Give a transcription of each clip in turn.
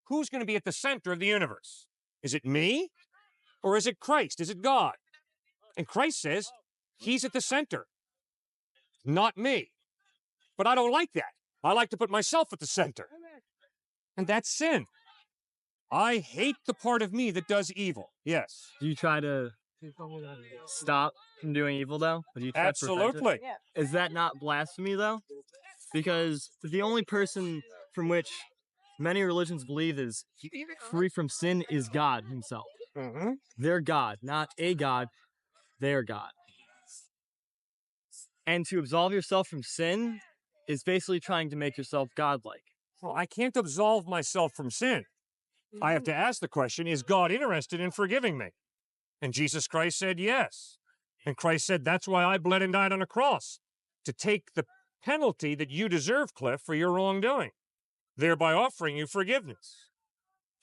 who's going to be at the center of the universe? Is it me or is it Christ? Is it God? And Christ says he's at the center, not me. But I don't like that. I like to put myself at the center. And that's sin. I hate the part of me that does evil. Yes. Do you try to stop from doing evil, though? Do you try to prevent Absolutely. it? Is that not blasphemy, though? Because the only person from which many religions believe is free from sin is God himself. Mm-hmm. Their God, not a God, their God. And to absolve yourself from sin is basically trying to make yourself godlike. Well, I can't absolve myself from sin. I have to ask the question, is God interested in forgiving me? And Jesus Christ said yes. And Christ said, that's why I bled and died on a cross, to take the penalty that you deserve, Cliffe, for your wrongdoing, thereby offering you forgiveness.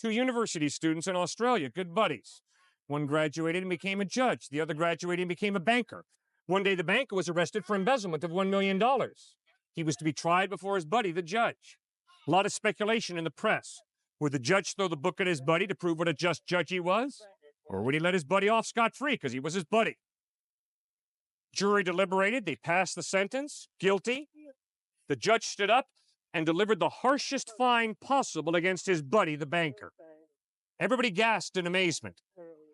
2 university students in Australia, good buddies. One graduated and became a judge. The other graduated and became a banker. One day, the banker was arrested for embezzlement of $1 million. He was to be tried before his buddy, the judge. A lot of speculation in the press. Would the judge throw the book at his buddy to prove what a just judge he was? Or would he let his buddy off scot-free because he was his buddy? Jury deliberated. They passed the sentence, guilty. The judge stood up and delivered the harshest fine possible against his buddy, the banker. Everybody gasped in amazement.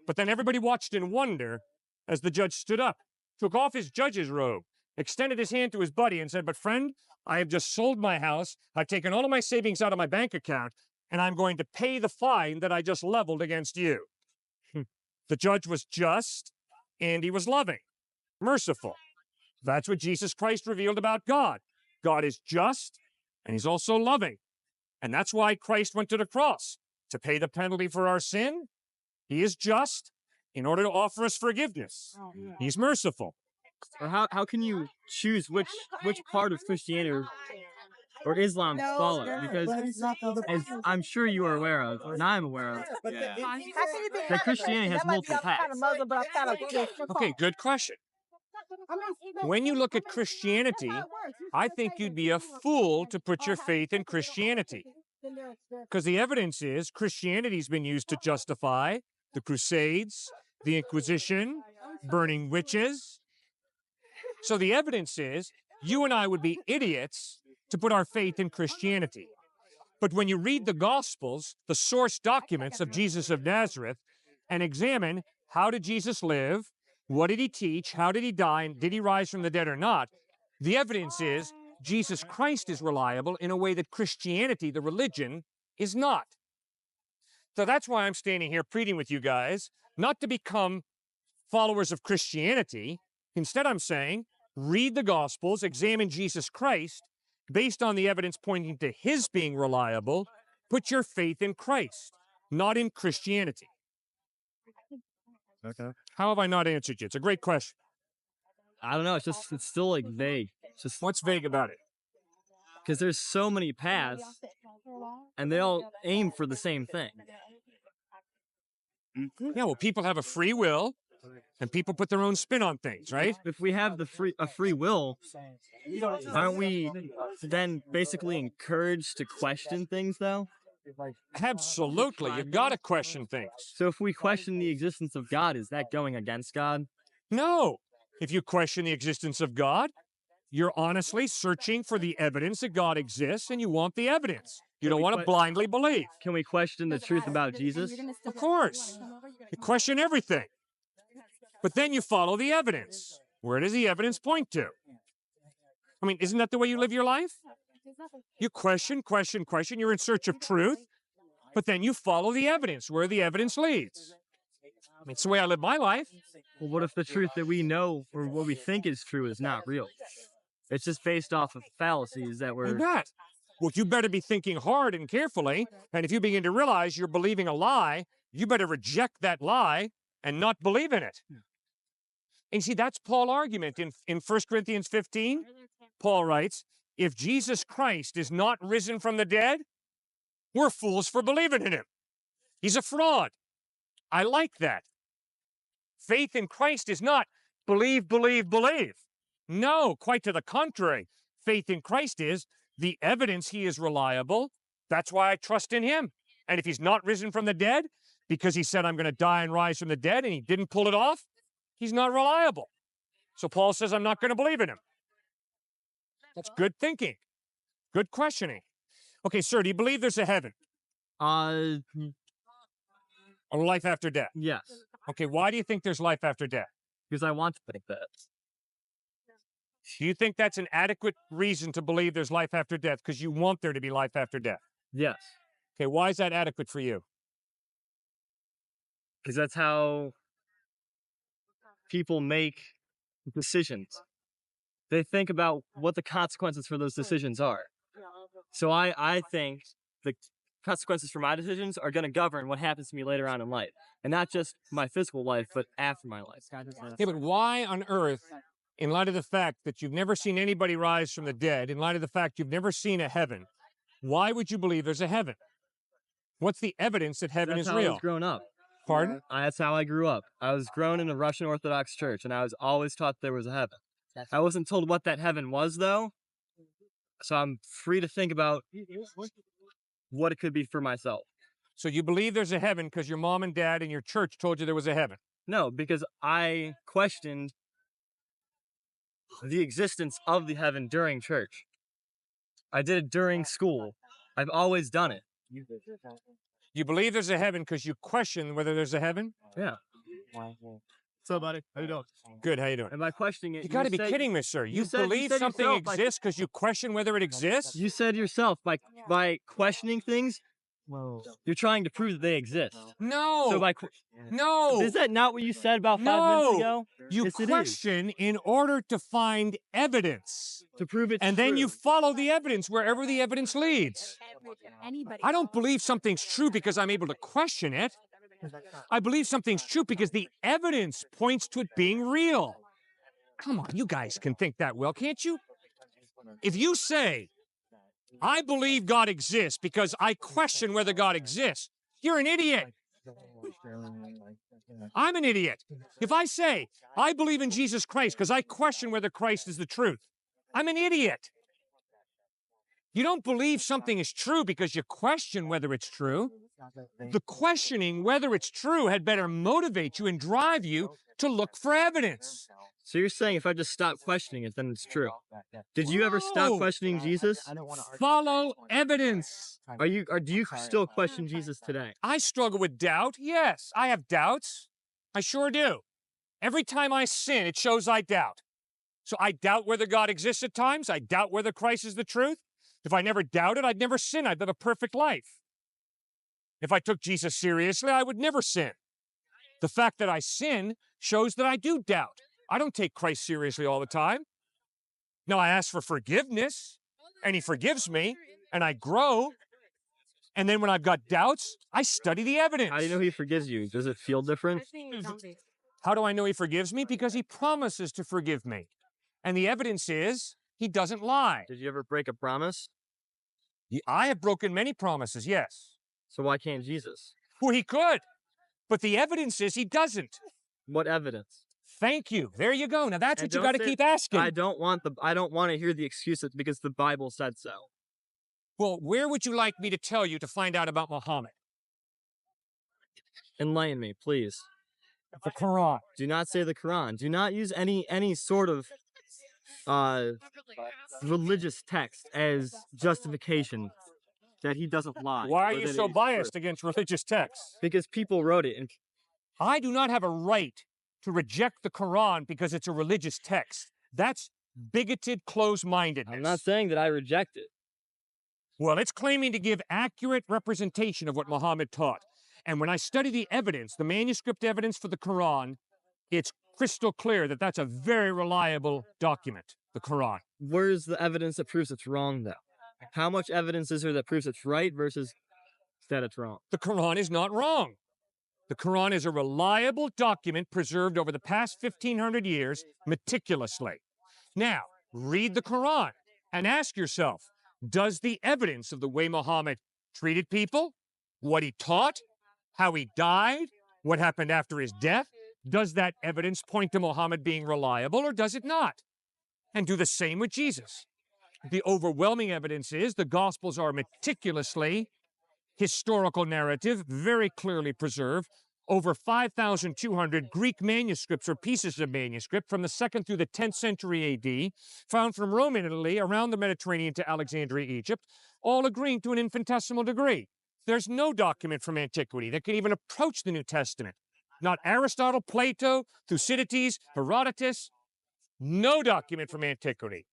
But then everybody watched in wonder as the judge stood up, took off his judge's robe, extended his hand to his buddy and said, but friend, I have just sold my house. I've taken all of my savings out of my bank account, and I'm going to pay the fine that I just leveled against you. The judge was just, and he was loving, merciful. That's what Jesus Christ revealed about God. God is just, and he's also loving. And that's why Christ went to the cross, to pay the penalty for our sin. He is just in order to offer us forgiveness. He's merciful. Or how can you choose which part of Christianity or Islam to follow? Because as I'm sure you are aware of, and I'm aware of, that Christianity has multiple paths. Okay, good question. When you look at Christianity, I think you'd be a fool to put your faith in Christianity. Because the evidence is Christianity's been used to justify the Crusades, the Inquisition, burning witches. So the evidence is you and I would be idiots to put our faith in Christianity. But when you read the Gospels, the source documents of Jesus of Nazareth, and examine how did Jesus live, what did he teach, how did he die, and did he rise from the dead or not, the evidence is Jesus Christ is reliable in a way that Christianity, the religion, is not. So that's why I'm standing here pleading with you guys not to become followers of Christianity. Instead, I'm saying, read the Gospels, examine Jesus Christ, based on the evidence pointing to his being reliable, put your faith in Christ, not in Christianity. Okay. How have I not answered you? It's a great question. I don't know. It's still like vague. It's just What's vague about it? because there's so many paths, and they all aim for the same thing. Yeah, well, people have a free will, and people put their own spin on things, right? If we have a free will, aren't we then basically encouraged to question things, though? Absolutely. You've got to question things. So if we question the existence of God, is that going against God? No. If you question the existence of God, you're honestly searching for the evidence that God exists, and you want the evidence. You don't want to blindly believe. Can we question the truth about Jesus? Of course. You question everything. But then you follow the evidence. Where does the evidence point to? I mean, isn't that the way you live your life? You question, question, question. You're in search of truth. But then you follow the evidence, where the evidence leads. I mean, it's the way I live my life. Well, what if the truth that we know or what we think is true is not real? It's just based off of fallacies that we're... You bet. Well, you better be thinking hard and carefully. And if you begin to realize you're believing a lie, you better reject that lie and not believe in it. And see, that's Paul's argument in 1 Corinthians 15. Paul writes, if Jesus Christ is not risen from the dead, we're fools for believing in him. He's a fraud. I like that. Faith in Christ is not believe, believe, believe. No, quite to the contrary. Faith in Christ is the evidence he is reliable. That's why I trust in him. And if he's not risen from the dead, because he said, I'm going to die and rise from the dead, and he didn't pull it off, he's not reliable. So Paul says, I'm not going to believe in him. That's good thinking. Good questioning. Okay, sir, do you believe there's a heaven Uh, or life after death? yes. Okay, why do you think there's life after death? Because I want to think that. Do you think that's an adequate reason to believe there's life after death because you want there to be life after death? Yes. Okay, why is that adequate for you? Because that's how people make decisions. They think about what the consequences for those decisions are. So I think the consequences for my decisions are going to govern what happens to me later on in life. And not just my physical life, but after my life. Yeah, but why on earth, in light of the fact that you've never seen anybody rise from the dead, in light of the fact you've never seen a heaven, why would you believe there's a heaven? What's the evidence that heaven That's is how I real? was grown up. Pardon? That's how I grew up. I was grown in a Russian Orthodox church, and I was always taught there was a heaven. I wasn't told what that heaven was, though, so I'm free to think about what it could be for myself. So you believe there's a heaven because your mom and dad and your church told you there was a heaven? No, because I questioned the existence of the heaven during church. I did it during school. I've always done it. You believe there's a heaven because you question whether there's a heaven? Yeah. What's up, buddy? How you doing? Good, how you doing? And by questioning it, You got to be say- kidding me, sir. You said- believe said something yourself, like- exists because you question whether it exists? You said yourself, by questioning things, you're trying to prove that they exist. No. So no. Is that not what you said about 5 minutes ago? You Yes, it is. question in order to find evidence. To prove it's And then true. you follow the evidence wherever the evidence leads. I don't believe something's true because I'm able to question it. I believe something's true because the evidence points to it being real. Come on, you guys can think that well, can't you? If you say, I believe God exists because I question whether God exists, you're an idiot. I'm an idiot. If I say, I believe in Jesus Christ because I question whether Christ is the truth, I'm an idiot. You don't believe something is true because you question whether it's true. The questioning whether it's true had better motivate you and drive you to look for evidence. So you're saying if I just stop questioning it, then it's true. Did you ever stop No. questioning Jesus? Follow evidence. Do you still question Jesus today? I struggle with doubt. Yes, I have doubts. I sure do. Every time I sin, it shows I doubt. So I doubt whether God exists at times. I doubt whether Christ is the truth. If I never doubted, I'd never sin. I'd live a perfect life. If I took Jesus seriously, I would never sin. The fact that I sin shows that I do doubt. I don't take Christ seriously all the time. Now, I ask for forgiveness, and he forgives me, and I grow. And then when I've got doubts, I study the evidence. How do you know he forgives you? Does it feel different? How do I know he forgives me? Because he promises to forgive me. And the evidence is he doesn't lie. Did you ever break a promise? I have broken many promises, yes. So why can't Jesus? Well, he could. But the evidence is he doesn't. What evidence? Thank you. There you go. Now that's And what you don't got to say- keep asking. I don't want to hear the excuses because the Bible said so. Well, where would you like me to tell you to find out about Muhammad? Enlighten me, please. The Quran. Do not say the Quran. Do not use any sort of religious text as justification that he doesn't lie. Why are or you that so it is biased true. against religious texts? Because people wrote it, and I do not have a right to reject the Quran because it's a religious text. That's bigoted close-mindedness. I'm not saying that I reject it. Well, it's claiming to give accurate representation of what Muhammad taught. And when I study the evidence, the manuscript evidence for the Quran, it's crystal clear that that's a very reliable document, the Quran. Where's the evidence that proves it's wrong, though? How much evidence is there that proves it's right versus that it's wrong? The Quran is not wrong. The Quran is a reliable document preserved over the past 1,500 years meticulously. Now, read the Quran and ask yourself, does the evidence of the way Muhammad treated people, what he taught, how he died, what happened after his death, does that evidence point to Muhammad being reliable or does it not? And do the same with Jesus. The overwhelming evidence is the Gospels are meticulously historical narrative, very clearly preserved. Over 5,200 Greek manuscripts or pieces of manuscript from the 2nd through the 10th century AD, found from Rome and Italy around the Mediterranean to Alexandria, Egypt, all agreeing to an infinitesimal degree. There's no document from antiquity that can even approach the New Testament. Not Aristotle, Plato, Thucydides, Herodotus. No document from antiquity.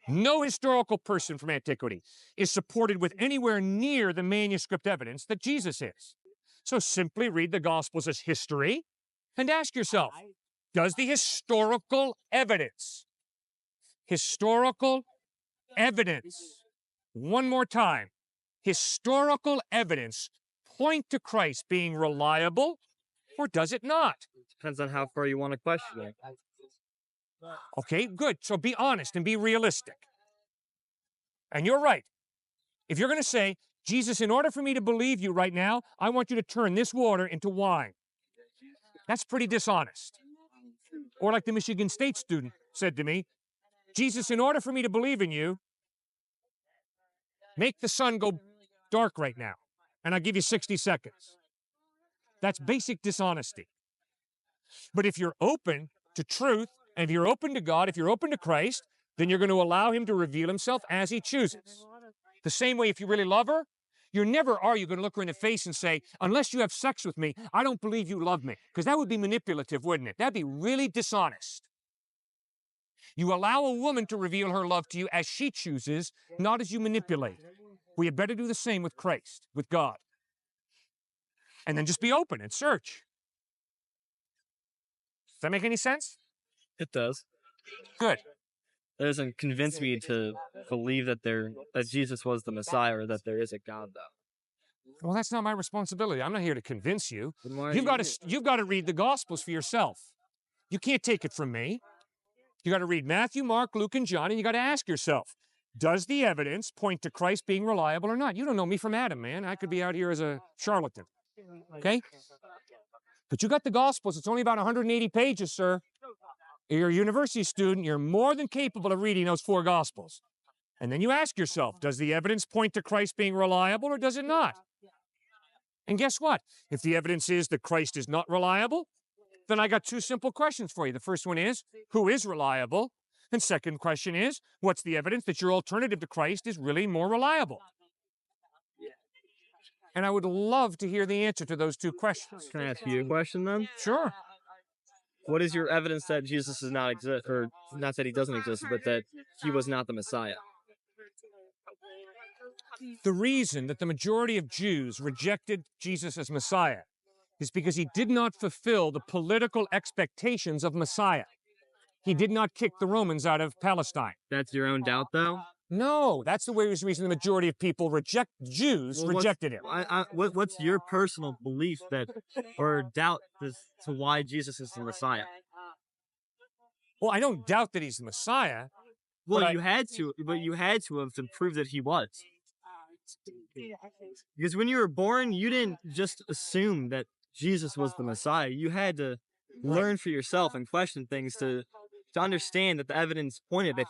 No historical person from antiquity is supported with anywhere near the manuscript evidence that Jesus is. So simply read the Gospels as history and ask yourself, does the historical evidence, one more time, historical evidence point to Christ being reliable, or does it not? Depends on how far you want to question it. Okay, good. So be honest and be realistic. And you're right. If you're going to say, Jesus, in order for me to believe you right now, I want you to turn this water into wine. That's pretty dishonest. Or like the Michigan State student said to me, Jesus, in order for me to believe in you, make the sun go dark right now, and I'll give you 60 seconds. That's basic dishonesty. But if you're open to truth, and if you're open to God, if you're open to Christ, then you're going to allow him to reveal himself as he chooses. The same way, if you really love her, you're never are you going to look her in the face and say, unless you have sex with me, I don't believe you love me. Because that would be manipulative, wouldn't it? That'd be really dishonest. You allow a woman to reveal her love to you as she chooses, not as you manipulate. We had better do the same with Christ, with God. And then just be open and search. Does that make any sense? It does. Good. That doesn't convince me to believe that Jesus was the Messiah or that there is a God, though. Well, that's not my responsibility. I'm not here to convince you. Then why are You've got to read the Gospels for yourself. You can't take it from me. You got to read Matthew, Mark, Luke, and John, and you got to ask yourself, does the evidence point to Christ being reliable or not? You don't know me from Adam, man. I could be out here as a charlatan. Okay? But you got the Gospels. It's only about 180 pages, sir. You're a university student. You're more than capable of reading those 4 Gospels. And then you ask yourself, does the evidence point to Christ being reliable or does it not? And guess what? If the evidence is that Christ is not reliable, then I got 2 simple questions for you. The first one is, who is reliable? And second question is, what's the evidence that your alternative to Christ is really more reliable? And I would love to hear the answer to those 2 questions. Can I ask you a question then? Sure. What is your evidence that Jesus does not exist, or not that he doesn't exist, but that he was not the Messiah? The reason that the majority of Jews rejected Jesus as Messiah is because he did not fulfill the political expectations of Messiah. He did not kick the Romans out of Palestine. That's your own doubt, though? No, that's the reason the majority of people rejected him. What's your personal belief or doubt as to why Jesus is the Messiah? Well, I don't doubt that he's the Messiah. Well, you had to have to prove that he was. Because when you were born, you didn't just assume that Jesus was the Messiah. You had to learn for yourself and question things to understand that the evidence pointed that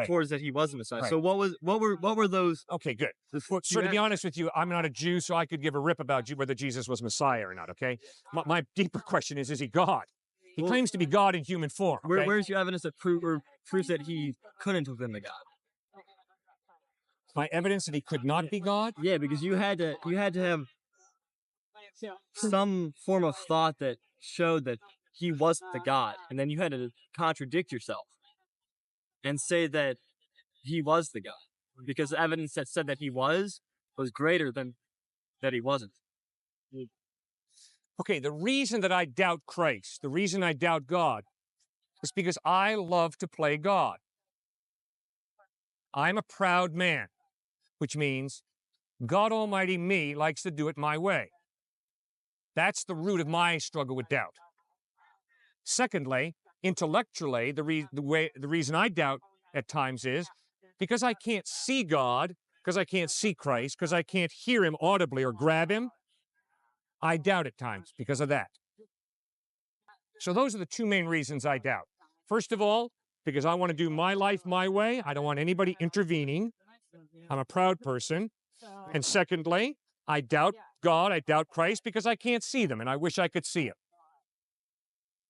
towards that he was the Messiah. Right. So what were those? Okay, good. So to be honest with you, I'm not a Jew, so I could give a rip about whether Jesus was Messiah or not. Okay, my deeper question is he God? He claims to be God in human form. Okay? Where's your evidence that proves that he couldn't have been the God? My evidence that he could not be God? Yeah, because you had to have some form of thought that showed that he wasn't the God, and then you had to contradict yourself and say that he was the God, because the evidence that said that he was greater than that he wasn't. Okay, the reason that I doubt Christ, the reason I doubt God, is because I love to play God. I'm a proud man, which means God Almighty me likes to do it my way. That's the root of my struggle with doubt. Secondly, intellectually, the reason I doubt at times is because I can't see God, because I can't see Christ, because I can't hear him audibly or grab him, I doubt at times because of that. So those are the 2 main reasons I doubt. First of all, because I want to do my life my way. I don't want anybody intervening. I'm a proud person. And secondly, I doubt God, I doubt Christ because I can't see them, and I wish I could see them.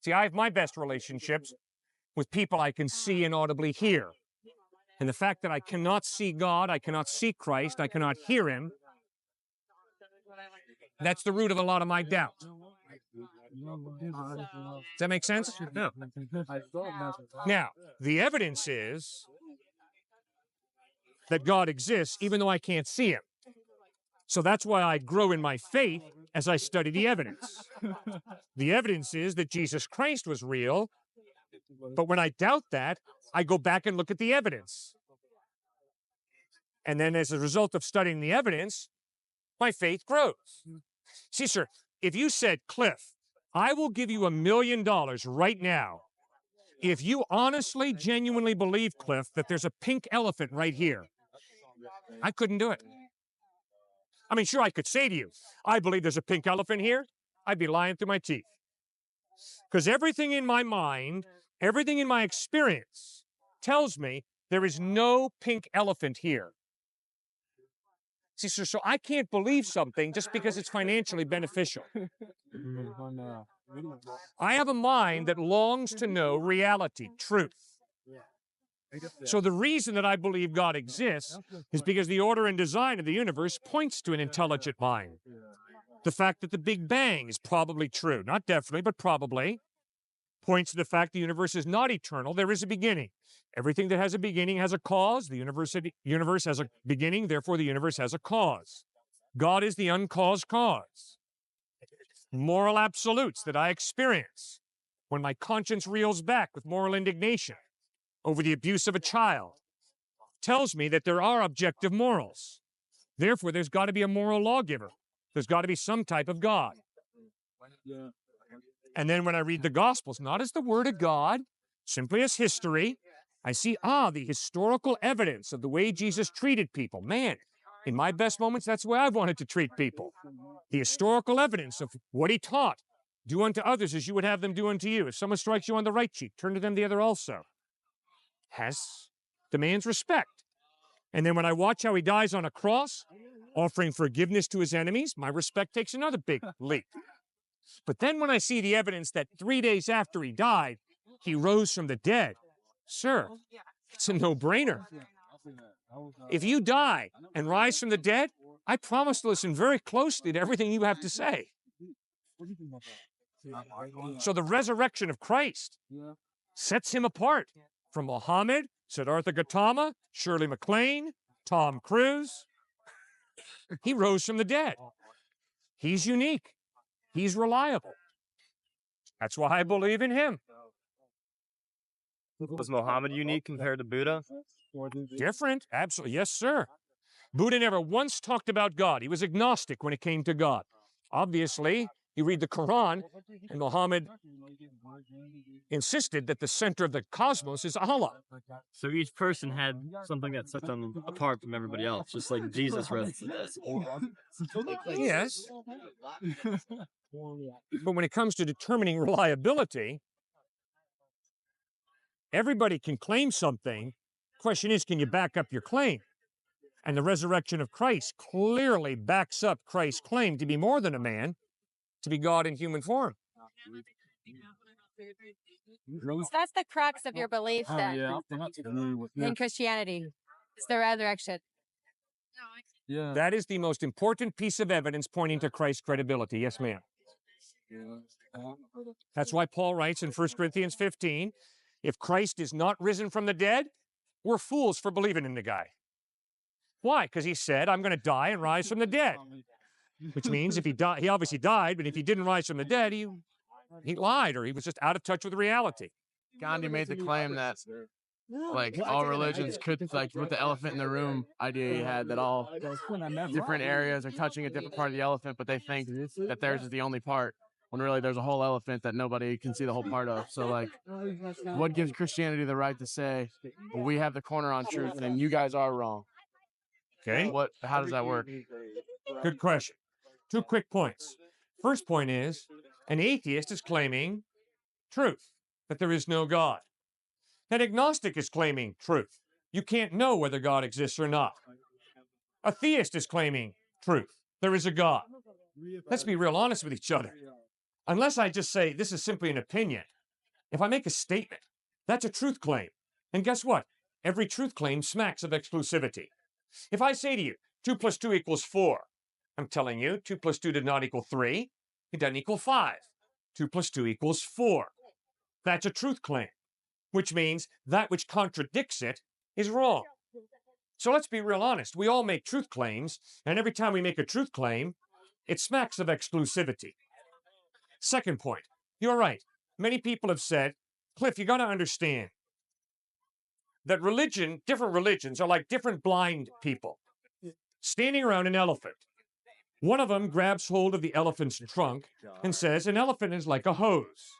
See, I have my best relationships with people I can see and audibly hear. And the fact that I cannot see God, I cannot see Christ, I cannot hear him, that's the root of a lot of my doubt. Does that make sense? No. Now, the evidence is that God exists even though I can't see him. So that's why I grow in my faith as I study the evidence. The evidence is that Jesus Christ was real, but when I doubt that, I go back and look at the evidence. And then as a result of studying the evidence, my faith grows. See, sir, if you said, Cliffe, I will give you $1 million right now if you honestly, genuinely believe, Cliffe, that there's a pink elephant right here, I couldn't do it. I mean, sure, I could say to you, I believe there's a pink elephant here. I'd be lying through my teeth. Because everything in my mind, everything in my experience tells me there is no pink elephant here. See, sir, so I can't believe something just because it's financially beneficial. I have a mind that longs to know reality, truth. So the reason that I believe God exists is because the order and design of the universe points to an intelligent mind. The fact that the Big Bang is probably true, not definitely, but probably, points to the fact the universe is not eternal. There is a beginning. Everything that has a beginning has a cause. The universe has a beginning, therefore the universe has a cause. God is the uncaused cause. Moral absolutes that I experience when my conscience reels back with moral indignation over the abuse of a child tells me that there are objective morals. Therefore, there's got to be a moral lawgiver. There's got to be some type of God. And then when I read the Gospels, not as the Word of God, simply as history, I see, the historical evidence of the way Jesus treated people. Man, in my best moments, that's the way I've wanted to treat people. The historical evidence of what he taught. Do unto others as you would have them do unto you. If someone strikes you on the right cheek, turn to them the other also. Demands respect. And then when I watch how he dies on a cross, offering forgiveness to his enemies, my respect takes another big leap. But then when I see the evidence that 3 days after he died, he rose from the dead, sir, it's a no-brainer. If you die and rise from the dead, I promise to listen very closely to everything you have to say. So the resurrection of Christ sets him apart from Muhammad, Siddhartha Gautama, Shirley MacLaine, Tom Cruise. He rose from the dead. He's unique. He's reliable. That's why I believe in him. Was Muhammad unique compared to Buddha? Different, absolutely. Yes, sir. Buddha never once talked about God. He was agnostic when it came to God. Obviously, you read the Quran, and Muhammad insisted that the center of the cosmos is Allah. So each person had something that set them apart from everybody else, just like Jesus rose. Yes. But when it comes to determining reliability, everybody can claim something. Question is, can you back up your claim? And the resurrection of Christ clearly backs up Christ's claim to be more than a man, to be God in human form. So that's the crux of your belief then in Christianity. It's the resurrection. Yeah. That is the most important piece of evidence pointing to Christ's credibility. Yes, ma'am. That's why Paul writes in 1 Corinthians 15, if Christ is not risen from the dead, we're fools for believing in the guy. Why? Because he said, I'm going to die and rise from the dead. Which means if he died, he obviously died, but if he didn't rise from the dead, he lied, or he was just out of touch with reality. Gandhi made the claim that, like, all religions could, like, with the elephant in the room idea he had, that all different areas are touching a different part of the elephant, but they think that theirs is the only part, when really there's a whole elephant that nobody can see the whole part of. So, like, what gives Christianity the right to say, well, we have the corner on truth and you guys are wrong? Okay. How does that work? Good question. 2 quick points. First point is, an atheist is claiming truth, that there is no God. An agnostic is claiming truth. You can't know whether God exists or not. A theist is claiming truth. there is a God. Let's be real honest with each other. Unless I just say this is simply an opinion, if I make a statement, that's a truth claim. And guess what? Every truth claim smacks of exclusivity. If I say to you, 2 plus 2 equals 4, I'm telling you 2 plus 2 did not equal 3. It doesn't equal 5. 2 plus 2 equals 4. That's a truth claim, which means that which contradicts it is wrong. So let's be real honest. We all make truth claims, and every time we make a truth claim, it smacks of exclusivity. Second point, you're right. Many people have said, Cliffe, you got to understand that different religions are like different blind people standing around an elephant. One of them grabs hold of the elephant's trunk and says, an elephant is like a hose.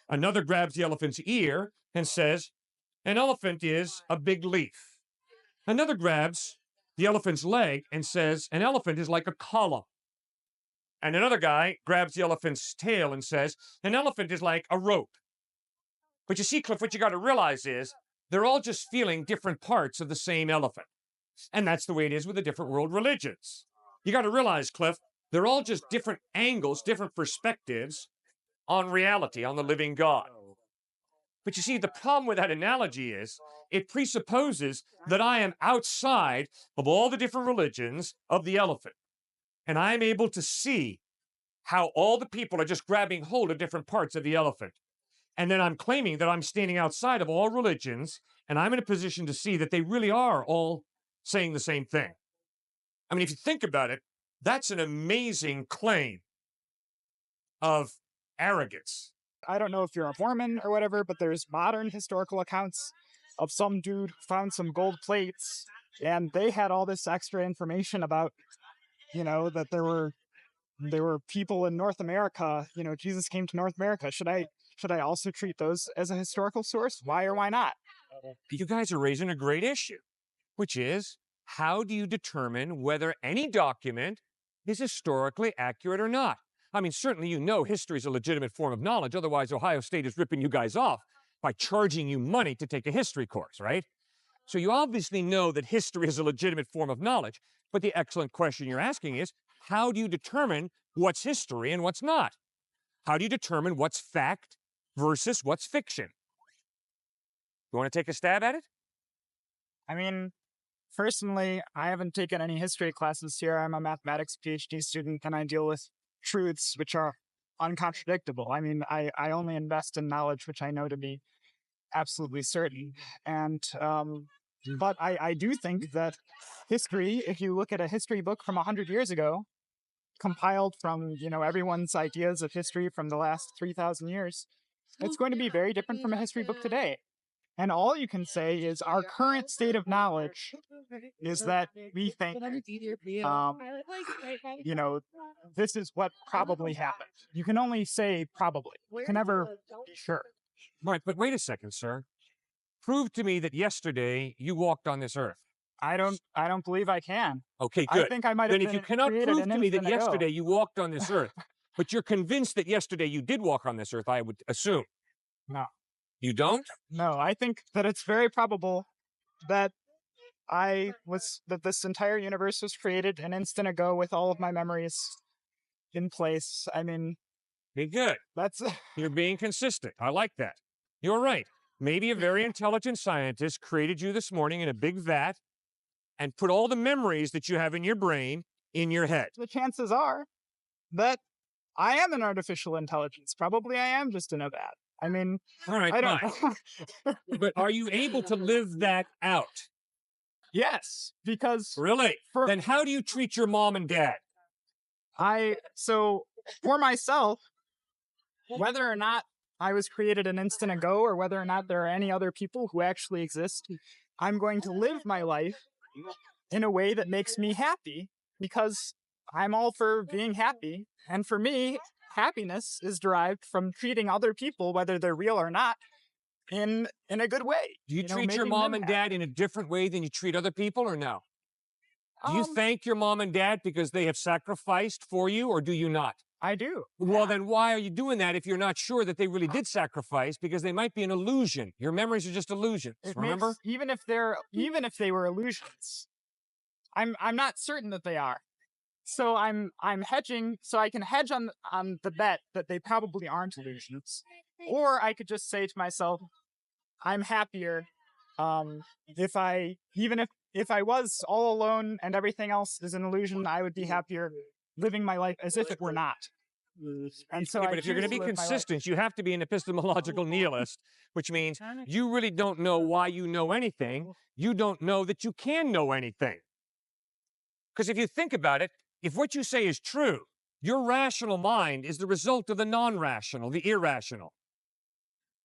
Another grabs the elephant's ear and says, an elephant is a big leaf. Another grabs the elephant's leg and says, an elephant is like a column. And another guy grabs the elephant's tail and says, an elephant is like a rope. But you see, Cliffe, what you got to realize is they're all just feeling different parts of the same elephant. And that's the way it is with the different world religions. You got to realize, Cliffe, they're all just different angles, different perspectives on reality, on the living God. But you see, the problem with that analogy is it presupposes that I am outside of all the different religions of the elephant. And I'm able to see how all the people are just grabbing hold of different parts of the elephant. And then I'm claiming that I'm standing outside of all religions, and I'm in a position to see that they really are all saying the same thing. I mean, if you think about it, that's an amazing claim of arrogance. I don't know if you're a Mormon or whatever, but there's modern historical accounts of some dude who found some gold plates, and they had all this extra information about, that there were people in North America. Jesus came to North America. Should I also treat those as a historical source? Why or why not? You guys are raising a great issue, which is, how do you determine whether any document is historically accurate or not? I mean, certainly history is a legitimate form of knowledge. Otherwise, Ohio State is ripping you guys off by charging you money to take a history course, right? So you obviously know that history is a legitimate form of knowledge. But the excellent question you're asking is, how do you determine what's history and what's not? How do you determine what's fact versus what's fiction? You want to take a stab at it? I mean, personally, I haven't taken any history classes here. I'm a mathematics PhD student, and I deal with truths which are uncontradictable. I mean, I only invest in knowledge which I know to be absolutely certain. And but I do think that history, if you look at a history book from 100 years ago, compiled from everyone's ideas of history from the last 3,000 years, it's going to be very different from a history book today. And all you can say is our current state of knowledge is that we think, this is what probably happened. You can only say probably. You can never be sure. Right, but wait a second, sir. Prove to me that yesterday you walked on this earth. I don't believe I can. Okay, good. I think I might have Then if you cannot prove to me that yesterday you walked on this earth, but you're convinced that yesterday you did walk on this earth, I would assume. No. You don't? No, I think that it's very probable that this entire universe was created an instant ago with all of my memories in place. I mean, be good. You're being consistent. I like that. You're right. Maybe a very intelligent scientist created you this morning in a big vat and put all the memories that you have in your brain in your head. The chances are that I am an artificial intelligence. Probably I am just in a vat. I mean, all right, I don't. But are you able to live that out? Yes, because really. Then how do you treat your mom and dad? So for myself, whether or not I was created an instant ago, or whether or not there are any other people who actually exist, I'm going to live my life in a way that makes me happy, because I'm all for being happy. And for me, happiness is derived from treating other people, whether they're real or not, in a good way. Do you treat your mom and dad in a different way than you treat other people, or no? Do you thank your mom and dad because they have sacrificed for you, or do you not? I do. Well, then why are you doing that if you're not sure that they really did sacrifice? Because they might be an illusion. Your memories are just illusions. Remember? Even if they were illusions, I'm not certain that they are. So I'm hedging, so I can hedge on the bet that they probably aren't illusions. Or I could just say to myself, I'm happier if I was all alone and everything else is an illusion, I would be happier living my life as if it were not. And so Yeah, I but if you're going to be choose live my life. consistent, you have to be an epistemological nihilist, which means you really don't know why you know anything. You don't know that you can know anything. Because if you think about it, if what you say is true, your rational mind is the result of the non-rational, the irrational.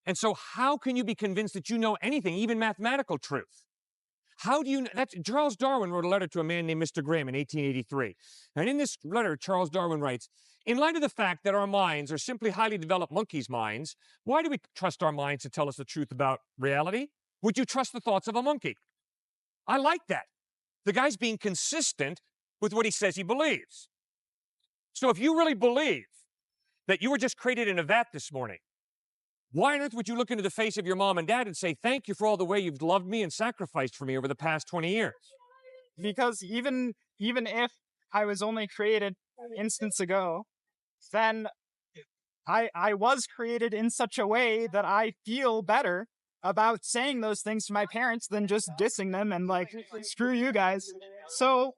And so how can you be convinced that you know anything, even mathematical truth? How do you know? Charles Darwin wrote a letter to a man named Mr. Graham in 1883. And in this letter, Charles Darwin writes, in light of the fact that our minds are simply highly developed monkeys' minds, why do we trust our minds to tell us the truth about reality? Would you trust the thoughts of a monkey? I like that. The guy's being consistent with what he says he believes. So if you really believe that you were just created in a vat this morning, why on earth would you look into the face of your mom and dad and say, thank you for all the way you've loved me and sacrificed for me over the past 20 years? Because even if I was only created instants ago, then I was created in such a way that I feel better about saying those things to my parents than just dissing them and like, screw you guys. So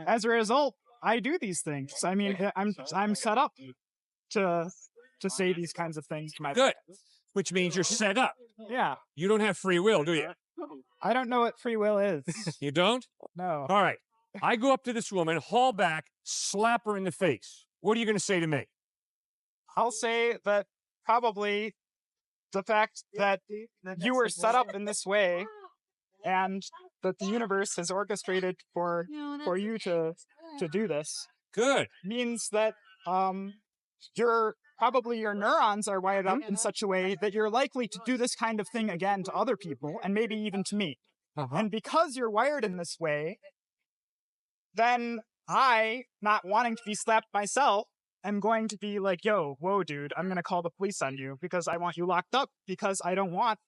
as a result, I do these things. I mean, I'm set up to say these kinds of things to my Good. parents. Which means you're set up. Yeah. You don't have free will, do you? I don't know what free will is. You don't? No. All right. I go up to this woman, haul back, slap her in the face. What are you going to say to me? I'll say that probably the fact that you were set up in this way and that the universe has orchestrated for you to do this Good. means that your neurons are wired up in such a way that you're likely to do this kind of thing again to other people and maybe even to me. And because you're wired in this way, then I, not wanting to be slapped myself, am going to be like, yo, whoa, dude, I'm going to call the police on you because I want you locked up because I don't want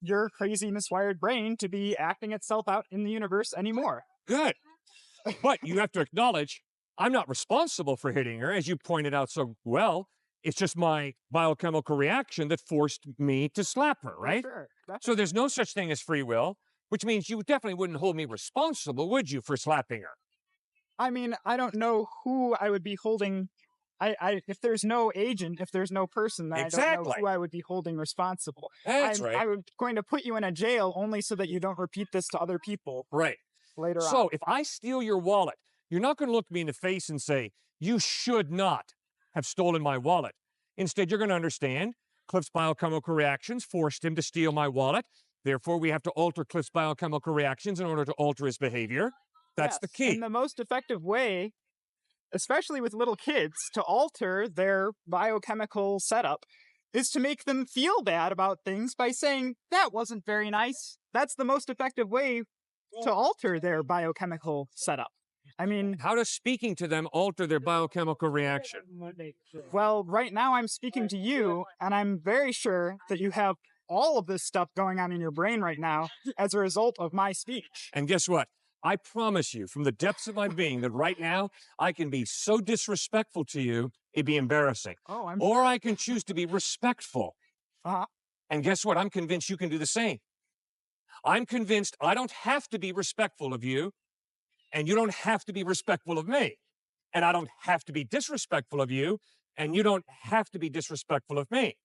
your crazy miswired brain to be acting itself out in the universe anymore. Good. But you have to acknowledge, I'm not responsible for hitting her, as you pointed out so well. It's just my biochemical reaction that forced me to slap her, right? Sure. So there's no such thing as free will, which means you definitely wouldn't hold me responsible, would you, for slapping her? I mean, I don't know who I would be holding. If there's no agent, if there's no person, then I don't know who I would be holding responsible. That's right. I'm going to put you in a jail only so that you don't repeat this to other people. Right. Later on. So if I steal your wallet, you're not going to look me in the face and say, you should not have stolen my wallet. Instead, you're going to understand Cliffe's biochemical reactions forced him to steal my wallet. Therefore, we have to alter Cliffe's biochemical reactions in order to alter his behavior. That's the key. And the most effective way, especially with little kids, to alter their biochemical setup is to make them feel bad about things by saying, that wasn't very nice. That's the most effective way to alter their biochemical setup. I mean, how does speaking to them alter their biochemical reaction? Well, right now I'm speaking to you, and I'm very sure that you have all of this stuff going on in your brain right now as a result of my speech. And guess what? I promise you from the depths of my being that right now I can be so disrespectful to you, it'd be embarrassing. Or I can choose to be respectful. And guess what? I'm convinced you can do the same. I'm convinced I don't have to be respectful of you, and you don't have to be respectful of me. And I don't have to be disrespectful of you, and you don't have to be disrespectful of me.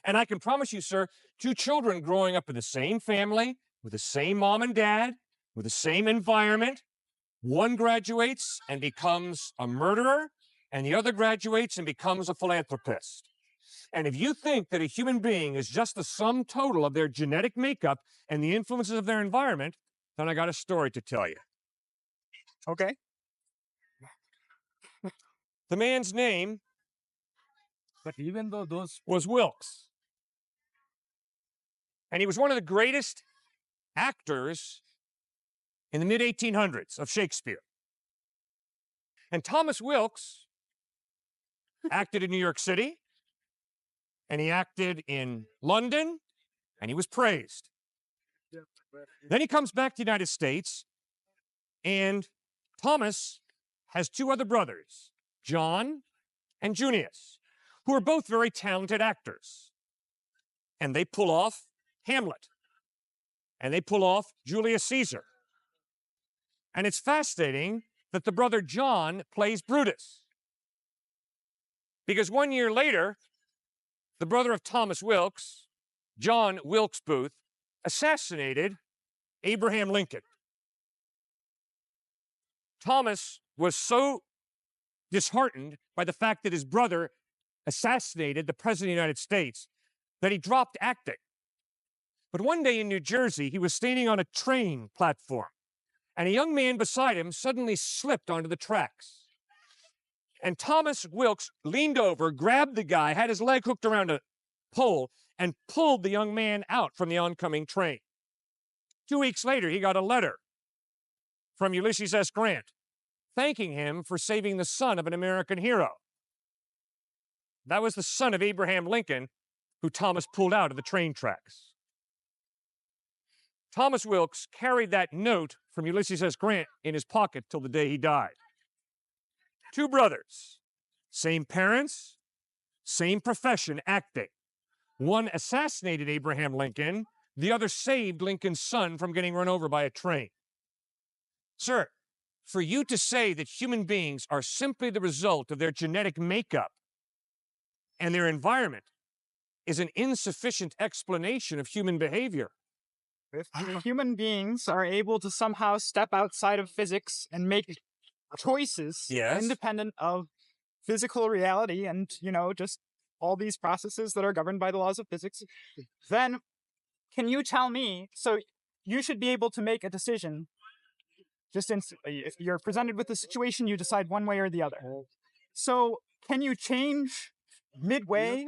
And I can promise you, sir, two children growing up in the same family, with the same mom and dad, with the same environment, one graduates and becomes a murderer, and the other graduates and becomes a philanthropist. And if you think that a human being is just the sum total of their genetic makeup and the influences of their environment, then I got a story to tell you. Okay. The man's name was Wilkes. And he was one of the greatest actors in the mid-1800s of Shakespeare. And Thomas Wilkes acted in New York City, and he acted in London, and he was praised. Then he comes back to the United States, and Thomas has two other brothers, John and Junius, who are both very talented actors. And they pull off Hamlet. And they pull off Julius Caesar. And it's fascinating that the brother John plays Brutus. Because 1 year later, the brother of Thomas Wilkes, John Wilkes Booth, assassinated Abraham Lincoln. Thomas was so disheartened by the fact that his brother assassinated the President of the United States that he dropped acting. But one day in New Jersey, he was standing on a train platform, and a young man beside him suddenly slipped onto the tracks. And Thomas Wilkes leaned over, grabbed the guy, had his leg hooked around a pole, and pulled the young man out from the oncoming train. 2 weeks later, he got a letter from Ulysses S. Grant thanking him for saving the son of an American hero. That was the son of Abraham Lincoln, who Thomas pulled out of the train tracks. Thomas Wilkes carried that note from Ulysses S. Grant in his pocket till the day he died. Two brothers, same parents, same profession, acting. One assassinated Abraham Lincoln, the other saved Lincoln's son from getting run over by a train. Sir, for you to say that human beings are simply the result of their genetic makeup and their environment is an insufficient explanation of human behavior. If human beings are able to somehow step outside of physics and make choices independent of physical reality and, just all these processes that are governed by the laws of physics, then can you tell me, so you should be able to make a decision just instantly. If you're presented with a situation, you decide one way or the other. So can you change midway?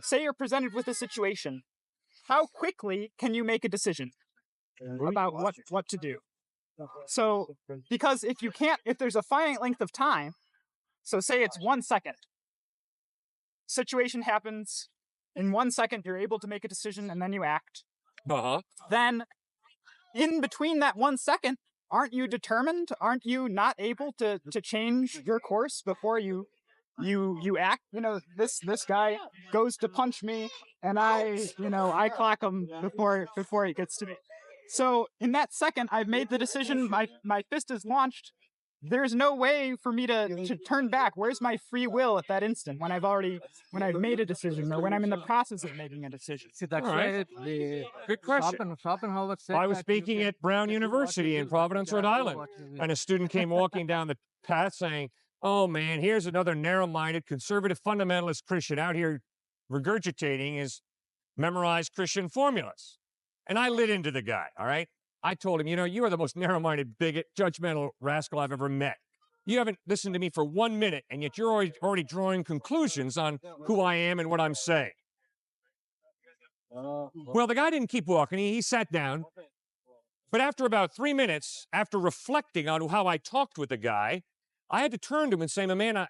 Say you're presented with a situation, how quickly can you make a decision about what to do? So, because if there's a finite length of time, so say it's 1 second, situation happens, in 1 second you're able to make a decision and then you act. Then, in between that 1 second, aren't you determined? Aren't you not able to change your course before you act? This guy goes to punch me, and I clock him before he gets to me. So in that second, I've made the decision. My fist is launched. There's no way for me to turn back. Where's my free will at that instant when I've made a decision or when I'm in the process of making a decision? Right. Good question. I was speaking at Brown University in Providence, Rhode Island, and a student came walking down the path saying, "Oh man, here's another narrow-minded, conservative, fundamentalist Christian out here regurgitating his memorized Christian formulas." And I lit into the guy, all right? I told him, you are the most narrow-minded, bigot, judgmental rascal I've ever met. You haven't listened to me for 1 minute, and yet you're already drawing conclusions on who I am and what I'm saying. Well, the guy didn't keep walking. He sat down. But after about 3 minutes, after reflecting on how I talked with the guy, I had to turn to him and say, "Man, I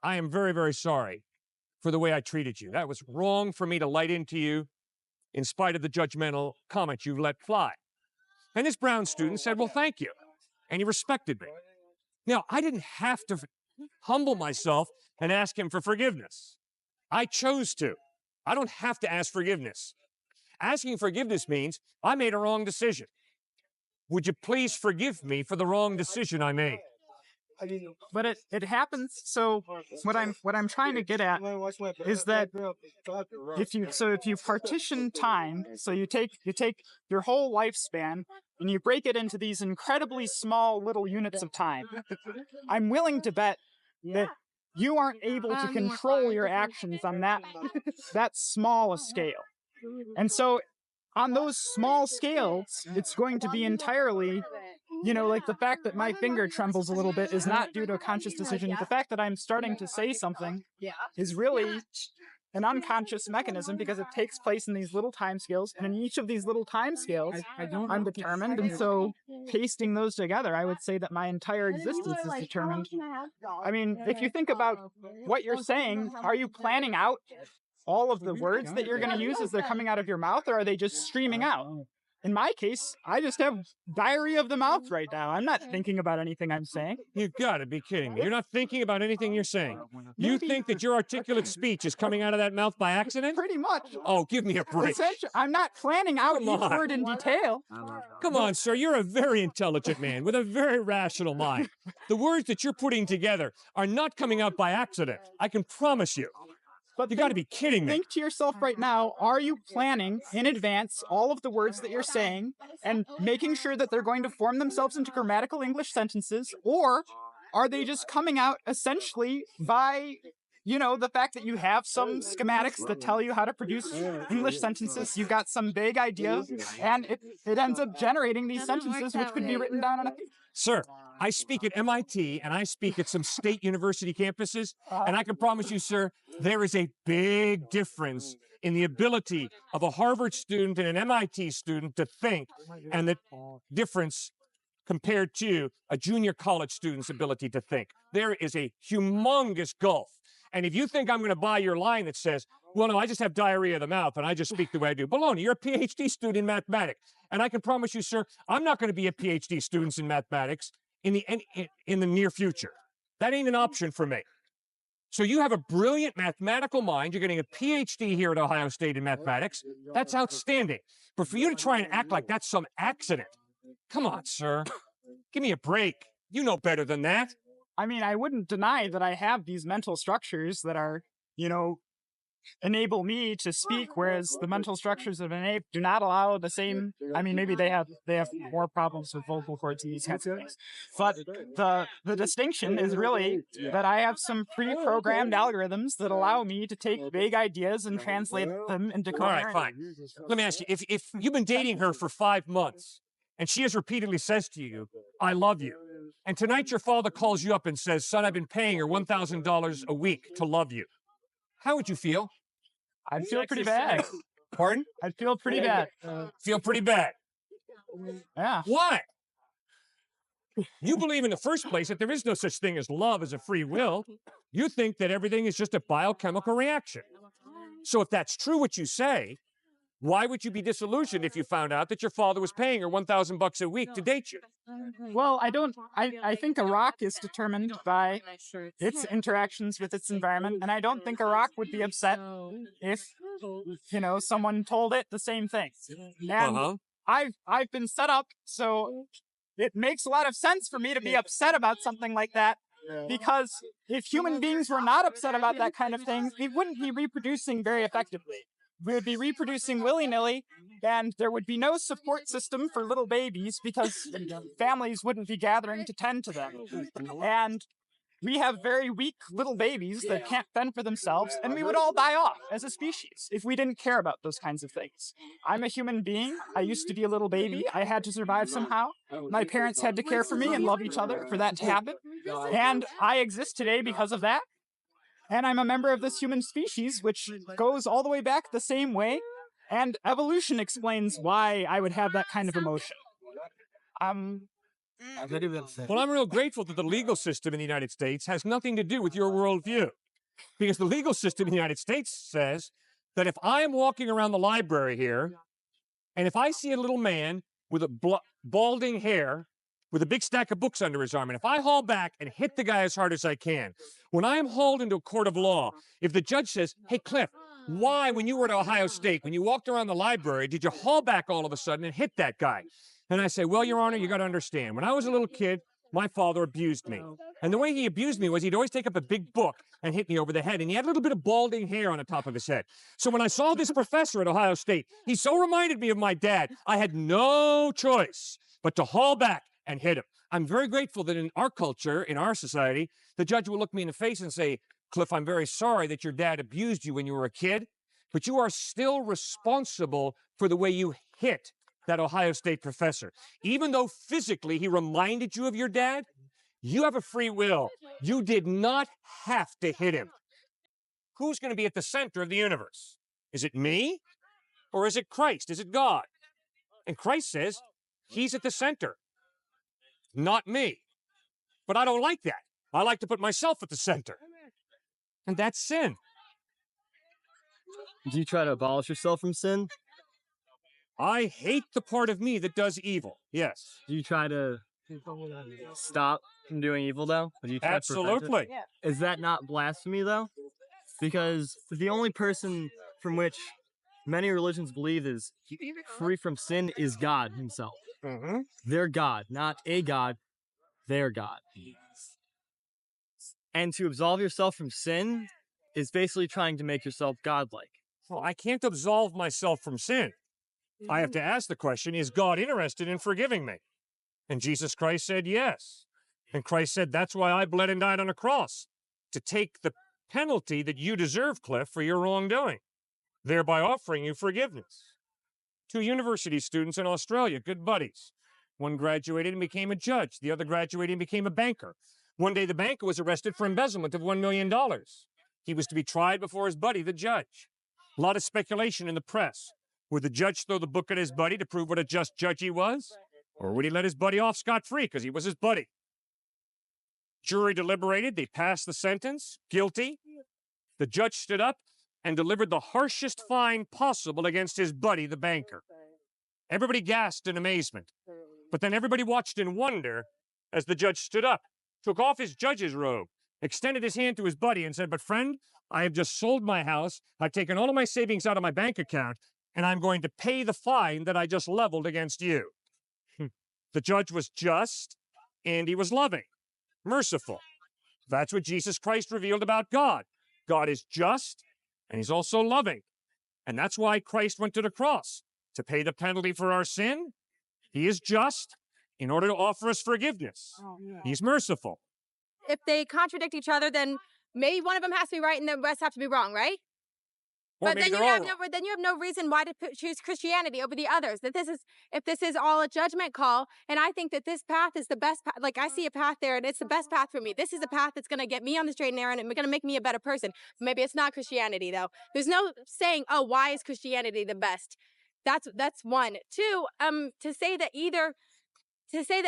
am very, very sorry for the way I treated you. That was wrong for me to light into you in spite of the judgmental comment you let fly." And this Brown student said, "Well, thank you." And he respected me. Now, I didn't have to humble myself and ask him for forgiveness. I chose to. I don't have to ask forgiveness. Asking forgiveness means I made a wrong decision. Would you please forgive me for the wrong decision I made? But it happens. So what I'm trying to get at is that if you partition time, so you take your whole lifespan and you break it into these incredibly small little units of time, I'm willing to bet that you aren't able to control your actions on that small a scale. And so on those small scales, it's going to be entirely, like the fact that my finger trembles a little bit is not due to a conscious decision. The fact that I'm starting to say something is really an unconscious mechanism because it takes place in these little time scales. And in each of these little time scales, I'm determined. And so pasting those together, I would say that my entire existence is determined. I mean, if you think about what you're saying, are you planning out all of the words that you're going to use as they're coming out of your mouth, or are they just streaming out? in my case, I just have diarrhea of the mouth right now. I'm not thinking about anything I'm saying. You've got to be kidding me. You're not thinking about anything you're saying. You think that your articulate speech is coming out of that mouth by accident? Pretty much. Oh, give me a break. Essentially, I'm not planning out Come each on. word in detail. Come on, sir. You're a very intelligent man with a very rational mind. The words that you're putting together are not coming out by accident. I can promise you. But You got to be kidding me. Think to yourself right now, are you planning in advance all of the words that you're saying and making sure that they're going to form themselves into grammatical English sentences, or are they just coming out essentially by, the fact that you have some schematics that tell you how to produce English sentences, you've got some vague ideas, and it ends up generating these sentences which could be written down on a page. Sir, I speak at MIT and I speak at some state university campuses, and I can promise you, sir, there is a big difference in the ability of a Harvard student and an MIT student to think, and the difference compared to a junior college student's ability to think. There is a humongous gulf. And if you think I'm going to buy your line that says, well, no, I just have diarrhea of the mouth and I just speak the way I do. Baloney, you're a PhD student in mathematics. And I can promise you, sir, I'm not going to be a PhD student in mathematics in the near future. That ain't an option for me. So you have a brilliant mathematical mind. You're getting a PhD here at Ohio State in mathematics. That's outstanding. But for you to try and act like that's some accident, come on, sir. Give me a break. You know better than that. I mean, I wouldn't deny that I have these mental structures that are, enable me to speak, whereas the mental structures of an ape do not allow the same. I mean, maybe they have more problems with vocal cords and these kinds of things. But the distinction is really that I have some pre-programmed algorithms that allow me to take vague ideas and translate them into coherent. All right, fine. Let me ask you, if you've been dating her for 5 months and she has repeatedly says to you, I love you, and tonight your father calls you up and says, son, I've been paying her $1,000 a week to love you, how would you feel? I'd feel pretty bad. Pardon? I'd feel pretty bad. Feel pretty bad. Yeah. Why? You believe in the first place that there is no such thing as love as a free will. You think that everything is just a biochemical reaction. So if that's true what you say, why would you be disillusioned if you found out that your father was paying her $1,000 a week to date you? Well, I think a rock is determined by its interactions with its environment, and I don't think a rock would be upset if, someone told it the same thing. And I've been set up, so it makes a lot of sense for me to be upset about something like that, because if human beings were not upset about that kind of thing, we wouldn't be reproducing very effectively. We would be reproducing willy-nilly, and there would be no support system for little babies because families wouldn't be gathering to tend to them. And we have very weak little babies that can't fend for themselves, and we would all die off as a species if we didn't care about those kinds of things. I'm a human being. I used to be a little baby. I had to survive somehow. My parents had to care for me and love each other for that to happen. And I exist today because of that. And I'm a member of this human species, which goes all the way back the same way. And evolution explains why I would have that kind of emotion. Well, I'm real grateful that the legal system in the United States has nothing to do with your worldview. Because the legal system in the United States says that if I am walking around the library here, and if I see a little man with a balding hair, with a big stack of books under his arm, and if I haul back and hit the guy as hard as I can, when I am hauled into a court of law, if the judge says, hey, Cliff, why, when you were at Ohio State, when you walked around the library, did you haul back all of a sudden and hit that guy? And I say, well, Your Honor, you got to understand, when I was a little kid, my father abused me. And the way he abused me was he'd always take up a big book and hit me over the head, and he had a little bit of balding hair on the top of his head. So when I saw this professor at Ohio State, he so reminded me of my dad, I had no choice but to haul back and hit him. I'm very grateful that in our culture, in our society, the judge will look me in the face and say, Cliff, I'm very sorry that your dad abused you when you were a kid, but you are still responsible for the way you hit that Ohio State professor. Even though physically he reminded you of your dad, you have a free will. You did not have to hit him. Who's going to be at the center of the universe? Is it me? Or is it Christ? Is it God? And Christ says he's at the center, not me. But I don't like that. I like to put myself at the center. And that's sin. Do you try to abolish yourself from sin? I hate the part of me that does evil. Yes. Do you try to stop from doing evil, though? Do you try to prevent it? Absolutely. Is that not blasphemy, though? Because the only person from which many religions believe is free from sin is God himself. Mm-hmm. Their God, not a God, their God. And to absolve yourself from sin is basically trying to make yourself godlike. Well, I can't absolve myself from sin. I have to ask the question, is God interested in forgiving me? And Jesus Christ said yes. And Christ said, that's why I bled and died on a cross, to take the penalty that you deserve, Cliffe, for your wrongdoing, thereby offering you forgiveness. 2 university students in Australia, good buddies. One graduated and became a judge. The other graduated and became a banker. One day, the banker was arrested for embezzlement of $1 million. He was to be tried before his buddy, the judge. A lot of speculation in the press. Would the judge throw the book at his buddy to prove what a just judge he was? Or would he let his buddy off scot-free because he was his buddy? Jury deliberated. They passed the sentence. Guilty. The judge stood up and delivered the harshest fine possible against his buddy, the banker. Everybody gasped in amazement. But then everybody watched in wonder as the judge stood up, took off his judge's robe, extended his hand to his buddy and said, but friend, I have just sold my house. I've taken all of my savings out of my bank account, and I'm going to pay the fine that I just leveled against you. The judge was just, and he was loving, merciful. That's what Jesus Christ revealed about God. God is just, and he's also loving. And that's why Christ went to the cross, to pay the penalty for our sin. He is just in order to offer us forgiveness. He's merciful. If they contradict each other, then maybe one of them has to be right and the rest have to be wrong, right? Or But maybe then they're all you wrong. have no reason why to choose Christianity over the others. If this is all a judgment call, and I think that this path is the best path. Like I see a path there, and it's the best path for me. This is a path that's going to get me on the straight and narrow, and it's going to make me a better person. Maybe it's not Christianity though. There's no saying, oh, why is Christianity the best? That's one. Two, to say that